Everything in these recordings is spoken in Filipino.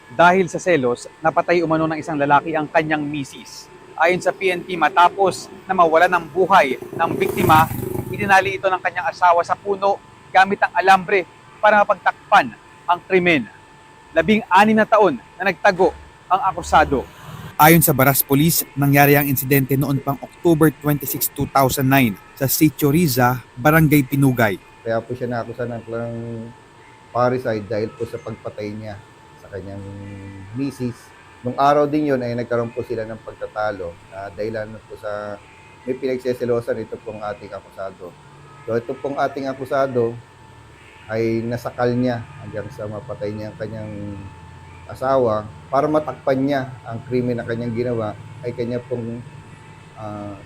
Dahil sa selos, napatay umano ng isang lalaki ang kanyang misis. Ayon sa PNP, matapos na mawala ng buhay ng biktima, itinali ito ng kanyang asawa sa puno gamit ang alambre para mapagtakpan ang krimen. 16 na taon na nagtago ang akusado. Ayon sa Baras Police, nangyari ang insidente noon pang October 26, 2009 sa Sitio Riza, Barangay Pinugay. Kaya po siya naakusan ng parricide dahil po sa pagpatay niya sa kanyang misis. Nung araw din yun ay nagkaroon po sila ng pagtatalo na dahilan po sa may pinagseselosan ito pong ating akusado. So ito pong ating akusado ay nasakal niya hanggang sa mapatay niya ang kanyang asawa. Para matakpan niya ang krimen na kanyang ginawa ay kanya pong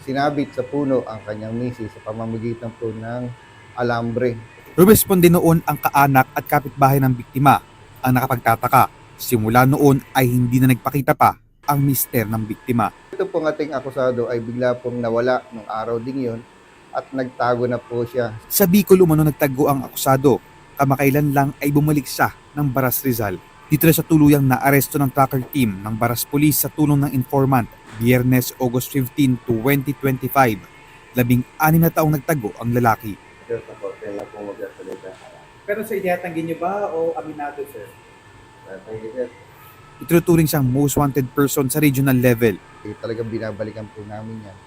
sinabit sa puno ang kanyang misis sa pamamagitan po ng alambre. Rumesponde noon ang kaanak at kapitbahay ng biktima. Ang nakapagtataka, simula noon ay hindi na nagpakita pa ang mister ng biktima. Ito pong ating akusado ay bigla pong nawala nung araw din yun at nagtago na po siya. Sa Bicol umano nagtago ang akusado. Kamakailan lang ay bumalik siya ng Baras Rizal. Dito na sa tuluyang naaresto ng tracker team ng Baras Police sa tulong ng informant Biyernes, August 15, 2025. 16 na taong nagtago ang lalaki. Sa korte na po magsasalita. Pero sir, itatanggi niyo ba o aminado, sir? Ituturing siyang most wanted person sa regional level. Talagang binabalikan po namin yan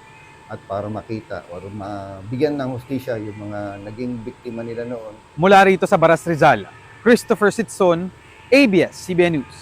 at para makita o mabigyan ng hustisya yung mga naging biktima nila noon. Mula rito sa Baras Rizal, Christopher Sitson, ABS-CBN News.